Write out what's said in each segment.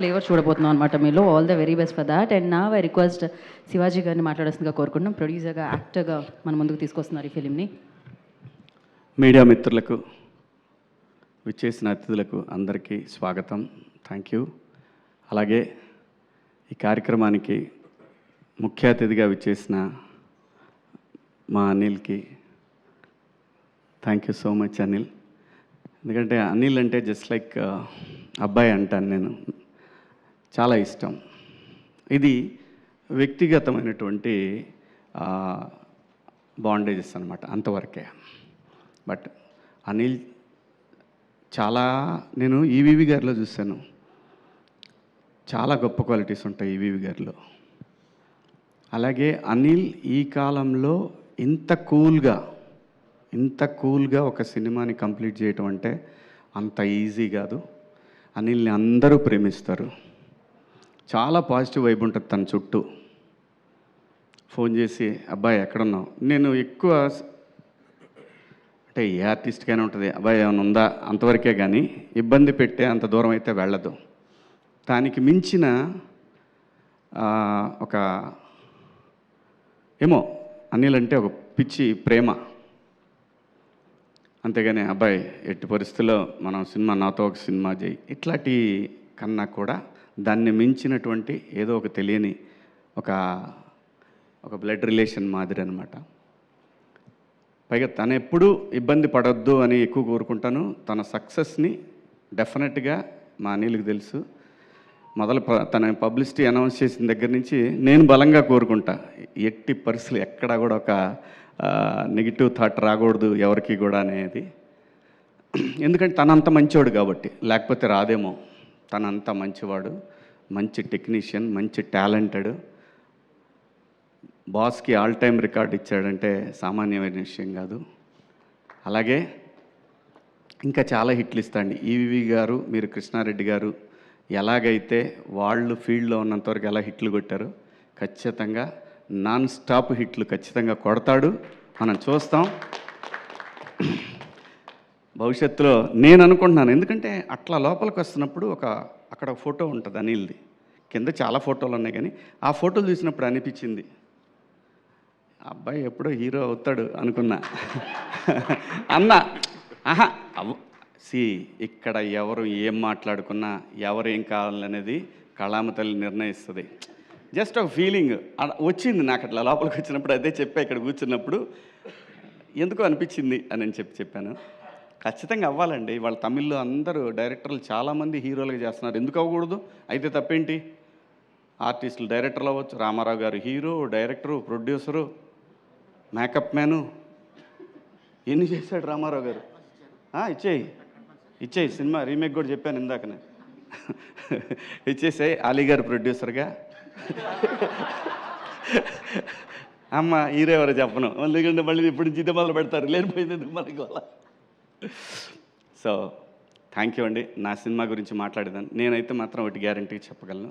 Flavour చూడబోతున్నాం అనమాట మీలో. All the very best for that. And నా ఐ రిక్వెస్ట్ శివాజీ గారిని మాట్లాడాల్సిందిగా కోరుకుంటున్నాం. ప్రొడ్యూసర్గా, యాక్టర్గా మన ముందుకు తీసుకొస్తున్నారు ఈ ఫిలింని. మీడియా మిత్రులకు, విచ్చేసిన అతిథులకు అందరికీ స్వాగతం. Thank you. అలాగే ఈ కార్యక్రమానికి ముఖ్య అతిథిగా విచ్చేసిన మా అనిల్కి thank you so much Anil. ఎందుకంటే అనిల్ అంటే జస్ట్ లైక్ అబ్బాయి అంటాను నేను. చాలా ఇష్టం. ఇది వ్యక్తిగతమైనటువంటి బాండేజెస్ అనమాట, అంతవరకే. బట్ అనిల్ చాలా, నేను ఈవీవి గారిలో చూశాను, చాలా గొప్ప క్వాలిటీస్ ఉంటాయి ఈవీవి గారిలో. అలాగే అనిల్ ఈ కాలంలో ఇంత కూల్గా ఒక సినిమాని కంప్లీట్ చేయటం అంటే అంత ఈజీ కాదు. అనిల్ని అందరూ ప్రేమిస్తారు. చాలా పాజిటివ్ వైబ్ ఉంటుంది తన చుట్టూ. ఫోన్ చేసి అబ్బాయి ఎక్కడున్నావు, నేను ఎక్కువ అంటే ఏ ఆర్టిస్ట్కైనా ఉంటుంది, అబ్బాయి ఏమైనా ఉందా అంతవరకే, కానీ ఇబ్బంది పెట్టే అంత దూరం అయితే వెళ్ళదు. దానికి మించిన ఒక ఏమో అనిల్ అంటే ఒక పిచ్చి ప్రేమ. అంతేగాని అబ్బాయి ఎట్టి పరిస్థితుల్లో మనం సినిమా, నాతో ఒక సినిమా చేయి, ఇట్లాంటి కన్నా కూడా దాన్ని మించినటువంటి ఏదో ఒక తెలియని ఒక బ్లడ్ రిలేషన్ మాదిరి అనమాట. పైగా తను ఎప్పుడూ ఇబ్బంది పడొద్దు అని ఎక్కువ కోరుకుంటాను. తన సక్సెస్ని డెఫినెట్గా మా అనిల్కి తెలుసు. తన పబ్లిసిటీ అనౌన్స్ చేసిన దగ్గర నుంచి నేను బలంగా కోరుకుంటా, ఎట్టి పరిస్థితులు ఎక్కడా కూడా ఒక నెగిటివ్ థాట్ రాకూడదు ఎవరికి కూడా అనేది. ఎందుకంటే తనంత మంచివాడు కాబట్టి, లేకపోతే రాదేమో. తనంత మంచివాడు, మంచి టెక్నీషియన్, మంచి టాలెంటెడ్. బాస్కి ఆల్ టైమ్ రికార్డ్ ఇచ్చాడంటే సామాన్యమైన విషయం కాదు. అలాగే ఇంకా చాలా హిట్లు ఇస్తాండి ఈవీవి గారు. మీరు కృష్ణారెడ్డి గారు ఎలాగైతే వాళ్ళు ఫీల్డ్లో ఉన్నంతవరకు ఎలా హిట్లు కొట్టారు, ఖచ్చితంగా నాన్ స్టాప్ హిట్లు ఖచ్చితంగా కొడతాడు. మనం చూస్తాం భవిష్యత్తులో. నేను అనుకుంటున్నాను, ఎందుకంటే అట్లా లోపలికి వస్తున్నప్పుడు అక్కడ ఫోటో ఉంటుంది అనిల్ది, కింద చాలా ఫోటోలు ఉన్నాయి, కానీ ఆ ఫోటోలు చూసినప్పుడు అనిపించింది అబ్బాయి ఎప్పుడో హీరో అవుతాడు అనుకున్నా. ఆహా ఇక్కడ ఎవరు ఏం మాట్లాడుకున్నా, ఎవరు ఏం కావాలనేది కళామ తల్లి నిర్ణయిస్తుంది. జస్ట్ ఒక ఫీలింగ్ వచ్చింది నాకు అట్లా లోపలికి వచ్చినప్పుడు. అదే చెప్పా ఇక్కడ కూర్చున్నప్పుడు, ఎందుకో అనిపించింది అని చెప్పాను. ఖచ్చితంగా అవ్వాలండి. వాళ్ళ తమిళ్లో అందరూ డైరెక్టర్లు చాలామంది హీరోలుగా చేస్తున్నారు, ఎందుకు అవ్వకూడదు? అయితే తప్పేంటి? ఆర్టిస్టులు డైరెక్టర్లు అవ్వచ్చు. రామారావు గారు hero, director, producer, makeup man, ఎన్ని చేశాడు రామారావు గారు. ఇచ్చేయి సినిమా రీమేక్ కూడా చెప్పాను ఇందాకనే. ఇచ్చేసాయి. అలీ గారు ప్రొడ్యూసర్గా. అమ్మ హీరో ఎవరో చెప్పను, ఎందుకంటే మళ్ళీ ఇప్పుడు జిద్ద మొదలు పెడతారు, లేనిపోయింది ఎందుకు మనకి వల్ల. సో థ్యాంక్ యూ అండి. నా సినిమా గురించి మాట్లాడేదాన్ని నేనైతే మాత్రం ఒకటి గ్యారంటీ చెప్పగలను.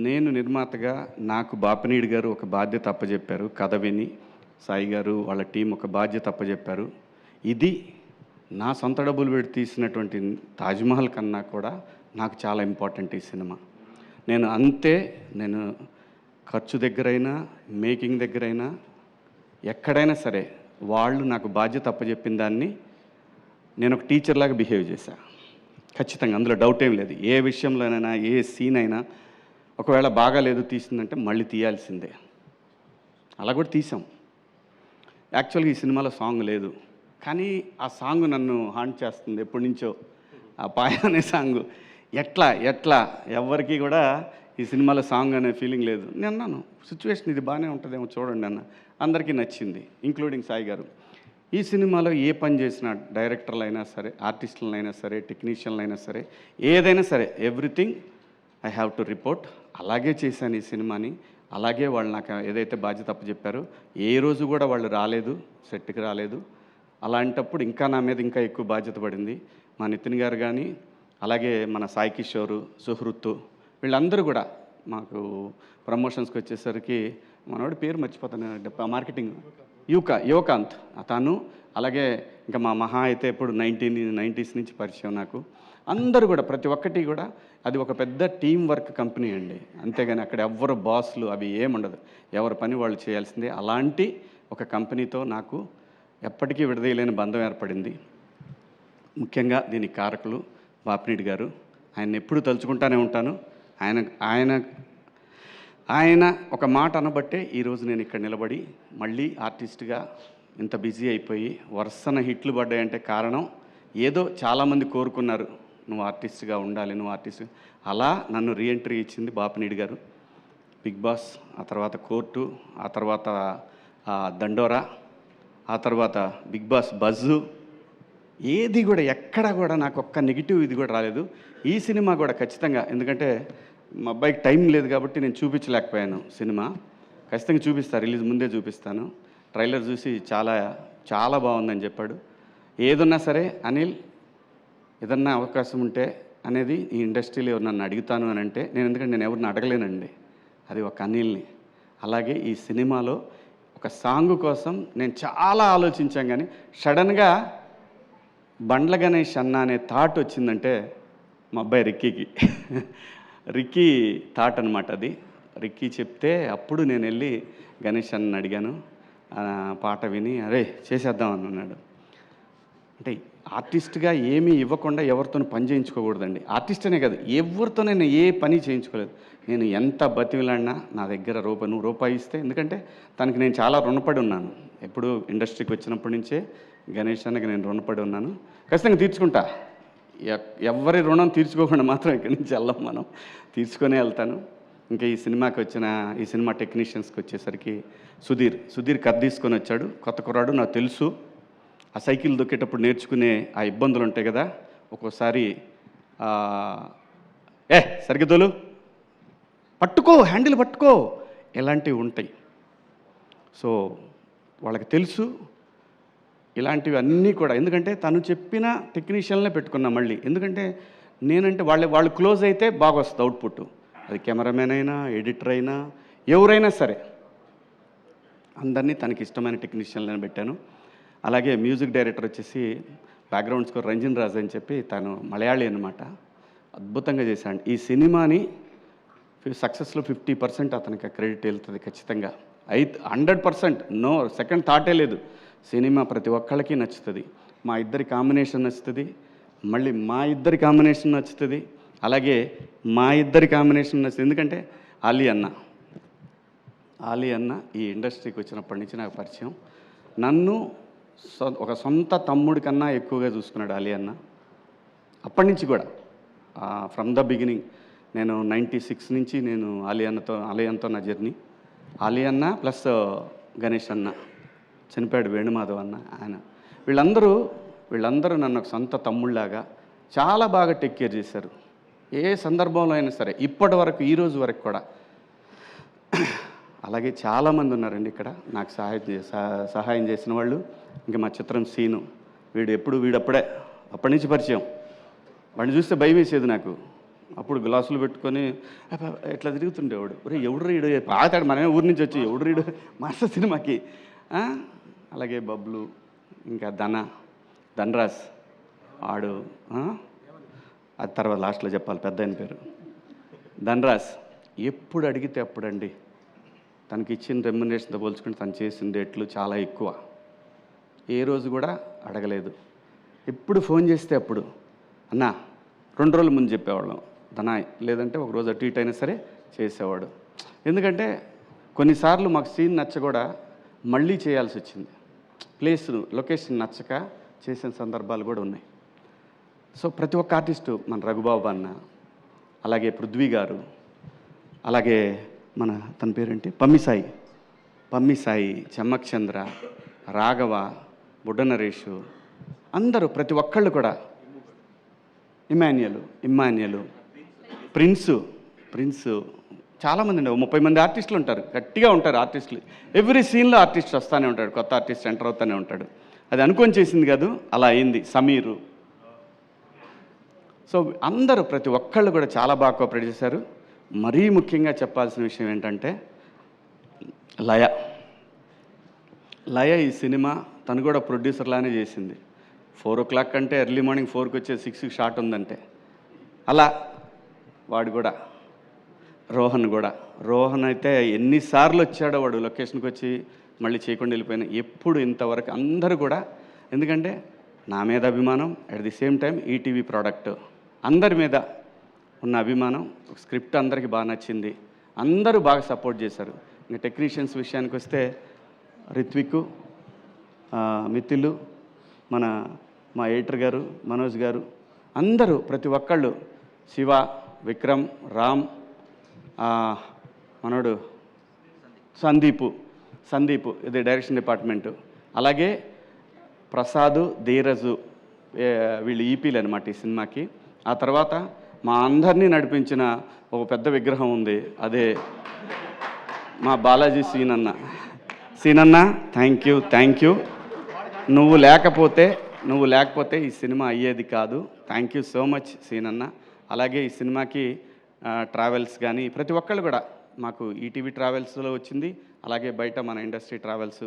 నేను నిర్మాతగా నాకు బాపినీడి గారు ఒక బాధ్యత అప్పచెప్పారు. కథ విని సాయి గారు వాళ్ళ టీం ఒక బాధ్యత అప్పచెప్పారు. ఇది నా సొంత డబ్బులు పెట్టి తీసినటువంటి తాజ్మహల్ కన్నా కూడా నాకు చాలా ఇంపార్టెంట్ ఈ సినిమా. నేను ఖర్చు దగ్గరైనా, మేకింగ్ దగ్గరైనా, ఎక్కడైనా సరే వాళ్ళు నాకు బాధ్యత అప్పచెప్పిన దాన్ని నేను ఒక టీచర్లాగా బిహేవ్ చేశా. ఖచ్చితంగా అందులో డౌట్ ఏం లేదు. ఏ విషయంలోనైనా, ఏ సీన్ అయినా ఒకవేళ బాగాలేదు తీసిందంటే మళ్ళీ తీయాల్సిందే. అలా కూడా తీసాం. యాక్చువల్గా ఈ సినిమాలో సాంగ్ లేదు, కానీ ఆ సాంగ్ నన్ను హాంట్ చేస్తుంది ఎప్పటి నుంచో. ఆ పాయ అనే సాంగ్ ఎట్లా ఎవరికి కూడా ఈ సినిమాలో సాంగ్ అనే ఫీలింగ్ లేదు. నేను అన్నాను సిచ్యువేషన్ ఇది బాగానే ఉంటుందేమో చూడండి అన్న. అందరికీ నచ్చింది, ఇంక్లూడింగ్ సాయి గారు. ఈ సినిమాలో ఏ పని చేసినా, డైరెక్టర్లు అయినా సరే, ఆర్టిస్టులైనా సరే, టెక్నీషియన్లు అయినా సరే, ఏదైనా సరే, everything I have to report. అలాగే చేశాను ఈ సినిమాని. అలాగే వాళ్ళు నాకు ఏదైతే బాధ్యత అప్పచెప్పారో, ఏ రోజు కూడా వాళ్ళు రాలేదు, సెట్కి రాలేదు. అలాంటప్పుడు ఇంకా నా మీద ఇంకా ఎక్కువ బాధ్యత పడింది. మా నితిన్ గారు కానీ, అలాగే మన సాయి కిషోరు, సుహృత్తు, వీళ్ళందరూ కూడా మాకు ప్రమోషన్స్కి వచ్చేసరికి, మనోడి పేరు మర్చిపోతాను, మార్కెటింగ్ యువకాంత్ తను, అలాగే ఇంకా మా మహా అయితే ఇప్పుడు 1990s నుంచి పరిచయం నాకు. అందరూ కూడా ప్రతి ఒక్కటి కూడా అది ఒక పెద్ద టీం వర్క్ కంపెనీ అండి. అంతేగాని అక్కడ ఎవ్వరు బాస్లు అవి ఏముండదు. ఎవరి పని వాళ్ళు చేయాల్సిందే. అలాంటి ఒక కంపెనీతో నాకు ఎప్పటికీ విడదీయలేని బంధం ఏర్పడింది. ముఖ్యంగా దీనికి కారకులు బాపినీడి గారు. ఆయన ఎప్పుడూ తలుచుకుంటానే ఉంటాను. ఆయన ఆయన ఆయన ఒక మాట అనబట్టే ఈరోజు నేను ఇక్కడ నిలబడి మళ్ళీ ఆర్టిస్ట్గా ఇంత బిజీ అయిపోయి వరుసన హిట్లు పడ్డాయంటే కారణం ఏదో చాలామంది కోరుకున్నారు, నువ్వు ఆర్టిస్ట్గా ఉండాలి, నువ్వు ఆర్టిస్ట్. అలా నన్ను రీఎంట్రీ ఇచ్చింది బాపినీడి గారు. బిగ్ బాస్, ఆ తర్వాత కోర్టు, ఆ తర్వాత దండోరా, ఆ తర్వాత బిగ్ బాస్ బజ్జు, ఏది కూడా ఎక్కడా కూడా నాకు ఒక్క నెగిటివ్ ఇది కూడా రాలేదు. ఈ సినిమా కూడా ఖచ్చితంగా, ఎందుకంటే మా అబ్బాయికి టైం లేదు కాబట్టి నేను చూపించలేకపోయాను. సినిమా ఖచ్చితంగా చూపిస్తాను, రిలీజ్ ముందే చూపిస్తాను. ట్రైలర్ చూసి చాలా చాలా బాగుందని చెప్పాడు. ఏదున్నా సరే అనిల్, ఏదన్నా అవకాశం ఉంటే అనేది ఈ ఇండస్ట్రీలో ఎవరు నన్ను అడుగుతాను అని అంటే నేను, ఎందుకంటే నేను ఎవరిని అడగలేనండి, అది ఒక అనిల్ని. అలాగే ఈ సినిమాలో ఒక సాంగ్ కోసం నేను చాలా ఆలోచించాను, కానీ సడన్గా బండ్ల గణేష్ అన్న అనే థాట్ వచ్చిందంటే మా అబ్బాయి రిక్కీకి రిక్కీ థాట్ అనమాట అది. రిక్కీ చెప్తే అప్పుడు నేను వెళ్ళి గణేష్ అన్నని అడిగాను. పాట విని అరే చేసేద్దాం అని అన్నాడు. అంటే ఆర్టిస్ట్గా ఏమీ ఇవ్వకుండా ఎవరితో పని చేయించుకోకూడదండి. ఆర్టిస్ట్ అనే కాదు, ఎవరితో నేను ఏ పని చేయించుకోలేదు. నేను ఎంత బతిమిలాడినా నా దగ్గర నువ్వు రూపాయి ఇస్తే, ఎందుకంటే తనకి నేను చాలా రుణపడి ఉన్నాను. ఎప్పుడు ఇండస్ట్రీకి వచ్చినప్పటి నుంచే గణేష్ అన్నకి నేను రుణపడి ఉన్నాను. ఖచ్చితంగా తీర్చుకుంటా. ఎవరి రుణం తీర్చుకోకుండా మాత్రం ఇక్కడి నుంచి వెళ్ళాం, మనం తీర్చుకొనే వెళ్తాను. ఇంకా ఈ సినిమాకి వచ్చిన ఈ సినిమా టెక్నీషియన్స్కి వచ్చేసరికి సుధీర్ కథ తీసుకొని వచ్చాడు. కొత్త కుర్రాడు, నాకు తెలుసు. ఆ సైకిల్ దొక్కేటప్పుడు నేర్చుకునే ఆ ఇబ్బందులు ఉంటాయి కదా, ఒక్కోసారి సరిగ్గా తోలు, పట్టుకో, హ్యాండిల్ పట్టుకో, ఇలాంటివి ఉంటాయి. సో వాళ్ళకి తెలుసు ఇలాంటివి అన్నీ కూడా. ఎందుకంటే తను చెప్పిన టెక్నీషియన్లే పెట్టుకున్నా మళ్ళీ. ఎందుకంటే నేనంటే వాళ్ళు క్లోజ్ అయితే బాగా వస్తుంది అవుట్పుట్. అది కెమెరామెన్ అయినా, ఎడిటర్ అయినా, ఎవరైనా సరే అందరినీ తనకి ఇష్టమైన టెక్నీషియన్లను పెట్టాను. అలాగే మ్యూజిక్ డైరెక్టర్ వచ్చేసి బ్యాక్గ్రౌండ్ స్కోర్ రంజన్ రాజ్ అని చెప్పి, తను మలయాళీ అనమాట. అద్భుతంగా చేశాడు. ఈ సినిమాని సక్సెస్లో 50% అతనికి క్రెడిట్ వెళ్తుంది ఖచ్చితంగా. 100%, నో సెకండ్ థాటే లేదు. సినిమా ప్రతి ఒక్కళ్ళకి నచ్చుతుంది. మా ఇద్దరి కాంబినేషన్ నచ్చుతుంది, మళ్ళీ మా ఇద్దరి కాంబినేషన్ నచ్చుతుంది, అలాగే మా ఇద్దరి కాంబినేషన్ నచ్చుతుంది. ఎందుకంటే ఆలీ అన్న ఈ ఇండస్ట్రీకి వచ్చినప్పటి నుంచి నాకు పరిచయం. నన్ను ఒక సొంత తమ్ముడి కన్నా ఎక్కువగా చూసుకున్నాడు ఆలీ అన్న. అప్పటి నుంచి కూడా ఫ్రమ్ ద బిగినింగ్, నేను 96 నుంచి నేను ఆలీ అన్నతో నా జర్నీ. ఆలీ అన్న ప్లస్ గణేష్ అన్న, చనిపోయాడు వేణుమాధవ్ అన్న, ఆయన, వీళ్ళందరూ నన్ను ఒక సొంత తమ్ముళ్ళలాగా చాలా బాగా టేక్ కేర్ చేశారు. ఏ సందర్భంలో అయినా సరే, ఇప్పటి వరకు, ఈరోజు వరకు కూడా. అలాగే చాలామంది ఉన్నారండి ఇక్కడ నాకు సహాయం చేసిన వాళ్ళు. ఇంకా మా చిత్రం సీను, వీడప్పుడే అప్పటి నుంచి పరిచయం. వాడిని చూస్తే భయం వేసేది నాకు. అప్పుడు గ్లాసులు పెట్టుకొని ఇట్లా తిరుగుతుండేవాడు. ఎవడు రీడు పాతాడు, మనమే ఊరి నుంచి వచ్చి ఎవడు రీడు మాస్టర్ సినిమాకి. అలాగే బబ్లు, ఇంకా ధనరాజ్ ఆడు, అది తర్వాత లాస్ట్లో చెప్పాలి, పెద్ద ఆయన పేరు ధనరాజ్. ఎప్పుడు అడిగితే అప్పుడండి, తనకి ఇచ్చిన రెమ్యునరేషన్తో పోల్చుకుంటే తను చేసిన డేట్లు చాలా ఎక్కువ. ఏ రోజు కూడా అడగలేదు. ఎప్పుడు ఫోన్ చేస్తే అప్పుడు అన్నా 2 రోజుల ముందు చెప్పేవాళ్ళం ధనాయ్, లేదంటే ఒక రోజు అటు ఇటు అయినా సరే చేసేవాడు. ఎందుకంటే కొన్నిసార్లు మాకు సీన్ నచ్చ కూడా మళ్ళీ చేయాల్సి వచ్చింది. లొకేషన్ నచ్చక చేసిన సందర్భాలు కూడా ఉన్నాయి. సో ప్రతి ఒక్క ఆర్టిస్టు, మన రఘుబాబు అన్న, అలాగే పృథ్వీ గారు, అలాగే తన పేరేంటి పమ్మిసాయి, చెమ్మక్ చంద్ర, రాఘవ, బుడ్డ నరేషు, అందరూ ప్రతి ఒక్కళ్ళు కూడా, ఇమ్మాన్యుయల్, ప్రిన్స్, చాలామంది అండి, 30 మంది ఆర్టిస్టులు ఉంటారు, గట్టిగా ఉంటారు ఆర్టిస్టులు. ఎవ్రీ సీన్లో ఆర్టిస్ట్ వస్తూనే ఉంటాడు, కొత్త ఆర్టిస్ట్ ఎంటర్ అవుతూనే ఉంటాడు. అది అనుకొని చేసింది కాదు, అలా అయింది. సమీరు. సో అందరూ ప్రతి ఒక్కళ్ళు కూడా చాలా బాగా కోఆపరేట్ చేశారు. మరీ ముఖ్యంగా చెప్పాల్సిన విషయం ఏంటంటే లయ ఈ సినిమా తను కూడా ప్రొడ్యూసర్లానే చేసింది. 4 o'clock అంటే ఎర్లీ మార్నింగ్ 4కి వచ్చే 6కి షాట్ ఉందంటే, అలా వాడు కూడా రోహన్ అయితే ఎన్నిసార్లు వచ్చాడో వాడు లొకేషన్కి వచ్చి మళ్ళీ చేయకుండా వెళ్ళిపోయినా ఎప్పుడు ఇంతవరకు అందరూ కూడా, ఎందుకంటే నా మీద అభిమానం, at the same time ETV product అందరి మీద ఉన్న అభిమానం, స్క్రిప్ట్ అందరికీ బాగా నచ్చింది, అందరూ బాగా సపోర్ట్ చేశారు. ఇంకా టెక్నీషియన్స్ విషయానికి వస్తే రిత్విక్, మిత్తిలు, మా ఎడిటర్ గారు మనోజ్ గారు, అందరూ ప్రతి ఒక్కళ్ళు, శివ, విక్రమ్, రామ్, మనోడు సందీపు ఇది డైరెక్షన్ డిపార్ట్మెంటు, అలాగే ప్రసాద్, ధీరజు, వీళ్ళు ఈపీలు అనమాట ఈ సినిమాకి. ఆ తర్వాత మా అందరినీ నడిపించిన ఒక పెద్ద విగ్రహం ఉంది, అదే మా బాలాజీ సీనన్న. Thank you. నువ్వు లేకపోతే ఈ సినిమా అయ్యేది కాదు. థ్యాంక్ యూ సో మచ్ సీనన్న. అలాగే ఈ సినిమాకి ట్రావెల్స్ కానీ ప్రతి ఒక్కళ్ళు కూడా, మాకు ఈటీవీ ట్రావెల్స్లో వచ్చింది, అలాగే బయట మన ఇండస్ట్రీ ట్రావెల్స్,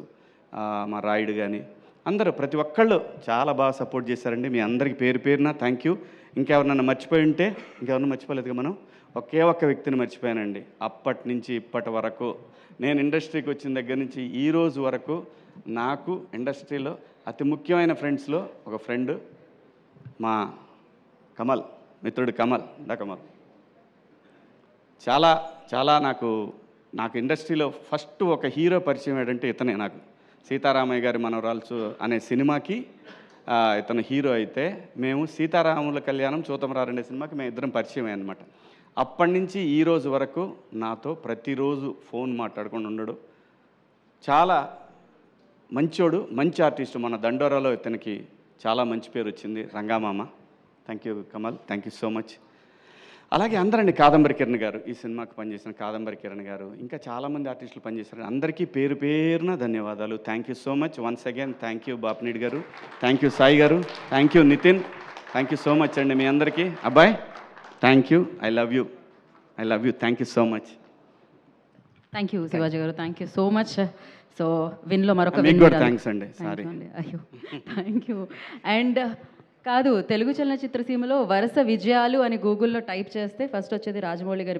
మా రాయుడు కానీ అందరూ ప్రతి ఒక్కళ్ళు చాలా బాగా సపోర్ట్ చేశారండి. మీ అందరికీ పేరున థ్యాంక్ యూ. ఇంకెవరినన్నా మర్చిపోయి ఉంటే, ఇంకెవరన్నా మర్చిపోలేదుగా, మనం ఒకే ఒక్క వ్యక్తిని మర్చిపోయానండి. అప్పటి నుంచి ఇప్పటి వరకు, నేను ఇండస్ట్రీకి వచ్చిన దగ్గర నుంచి ఈ రోజు వరకు నాకు ఇండస్ట్రీలో అతి ముఖ్యమైన ఫ్రెండ్స్లో ఒక ఫ్రెండ్ మా కమల్, మిత్రుడు కమల్. చాలా నాకు ఇండస్ట్రీలో ఫస్ట్ ఒక హీరో పరిచయం ఏంటంటే ఇతనే. నాకు సీతారామయ్య గారి మనవరాల్సు అనే సినిమాకి ఇతను హీరో అయితే, మేము సీతారాముల కళ్యాణం చూతమరారండే సినిమాకి మేము ఇద్దరం పరిచయం అనమాట. అప్పటి నుంచి ఈ రోజు వరకు నాతో ప్రతిరోజు ఫోన్ మాట్లాడుకొని ఉండడు. చాలా మంచోడు, మంచి ఆర్టిస్ట్. మన దండోరాలో ఇతనికి చాలా మంచి పేరు వచ్చింది, రంగామామ. Thank you Kamal, thank you so much. అలాగే అందరండి, కాదంబరి కిరణ్ గారు, ఈ సినిమాకి పనిచేసిన కాదంబరి కిరణ్ గారు, ఇంకా చాలామంది ఆర్టిస్టులు పనిచేశారు. అందరికీ పేరున ధన్యవాదాలు. Thank you so much once again. Thank you Bapineedu garu, thank you Sai garu, thank you Nitin, thank you so much అండి మీ అందరికీ. అబ్బాయి thank you, I love you, thank you so much. Thank you Shivaji garu, thank you so much. So విన్లో మరొక thanks అండి, sorry. అయ్యో thank you. And కాదు, తెలుగు చలనచిత్ర సీమలో వరుస విజయాలు అని గూగుల్లో టైప్ చేస్తే ఫస్ట్ వచ్చేది రాజమౌళి గారి పేరు.